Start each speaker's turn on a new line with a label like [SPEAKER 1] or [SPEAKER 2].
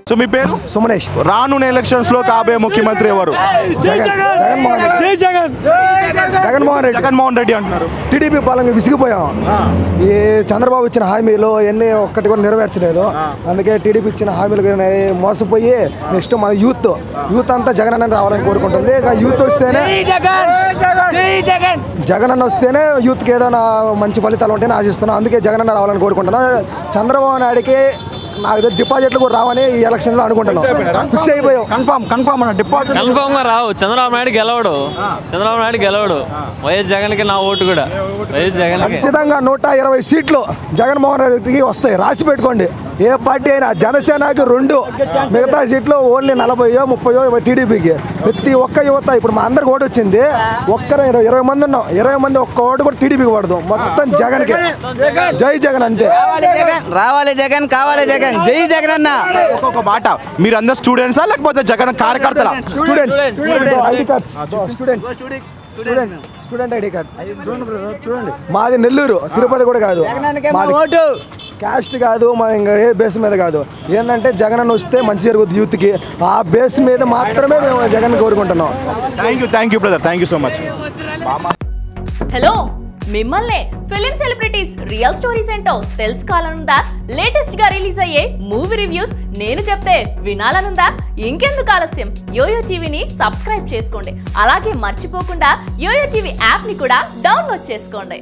[SPEAKER 1] So మీ పేరు?
[SPEAKER 2] సుమనేష్.
[SPEAKER 1] రానున్న elections లో కాబోయే ముఖ్యమంత్రి ఎవరు? జగన్మోహన్ రెడ్డి అంటున్నారు.
[SPEAKER 2] టీడీపీ పాలన విసిగిపోయాం. ఈ చంద్రబాబు ఇచ్చిన హామీలు ఎన్ని ఒక్కటి కూడా నెరవేర్చలేదు. అందుకే టీడీపీ ఇచ్చిన హామీలు మోసపోయి నెక్స్ట్ మన యూత్ అంతా జగన్ అన్న రావాలని కోరుకుంటుంది. ఇక యూత్ వస్తేనే జగన్ అన్న వస్తేనే యూత్కి ఏదైనా మంచి ఫలితాలు ఉంటాయని ఆశిస్తున్నాం. అందుకే జగన్ అన్న రావాలని కోరుకుంటున్నాం. చంద్రబాబు నాయుడికి నాకు డిపాజిట్లు కూడా రావని ఈ ఎలక్షన్ లో అనుకుంటున్నాం. ఫిక్స్ అయిపోయాం.
[SPEAKER 3] కన్ఫామ్ గా రావు. చంద్రబాబు నాయుడు గెలవడు. వైఎస్ జగన్ కి నా ఓటు కూడా వైఎస్ జగన్.
[SPEAKER 2] ఖచ్చితంగా 120 సీట్లు జగన్మోహన్ రెడ్డికి వస్తాయి. రాసి పెట్టుకోండి. ఏ పార్టీ అయినా జనసేనకి 2, మిగతా సీట్లు ఓన్లీ 40, 30 టీడీపీకి. ప్రతి ఒక్క యువత ఇప్పుడు మా అందరికి ఓటు వచ్చింది. 20 మంది ఉన్నాం. 20 మంది ఒక్క ఓటు కూడా టీడీపీకి పడదు. మొత్తం జగన్కి. జై జగన్ అంతే.
[SPEAKER 4] రావాలి జగన్, కావాలి జగన్, జై జగన్ అన్న.
[SPEAKER 1] ఒక్కొక్క మాట. మీరు అందరు స్టూడెంట్సా లేకపోతే జగన్ కార్యకర్తలా?
[SPEAKER 2] స్టూడెంట్ ఐడి కార్డ్ చూడండి. మాది నెల్లూరు, తిరుపతి కూడా కాదు. మాది క్యాస్ట్ కాదు, మాది ఇంకా ఏ బేస్ మీద కాదు. ఏంటంటే జగన్ అన్న వస్తే మంచి జరుగుతుంది యూత్కి. ఆ బేస్ మీద మాత్రమే మేము జగన్ కోరుకుంటున్నాం.
[SPEAKER 1] Thank you brother. Thank you so much.
[SPEAKER 5] Hello, మిమ్మల్ని ఫిలిం సెలబ్రిటీస్ రియల్ స్టోరీస్ ఏంటో తెలుసుకోవాలనుందా? లేటెస్ట్ గా రిలీజ్ అయ్యే మూవీ రివ్యూస్ నేను చెప్తే వినాలనుందా? ఇంకెందుకు ఆలస్యం, యోయో టీవీని సబ్స్క్రైబ్ చేసుకోండి. అలాగే మర్చిపోకుండా యోయో టీవీ యాప్ ని కూడా డౌన్లోడ్ చేసుకోండి.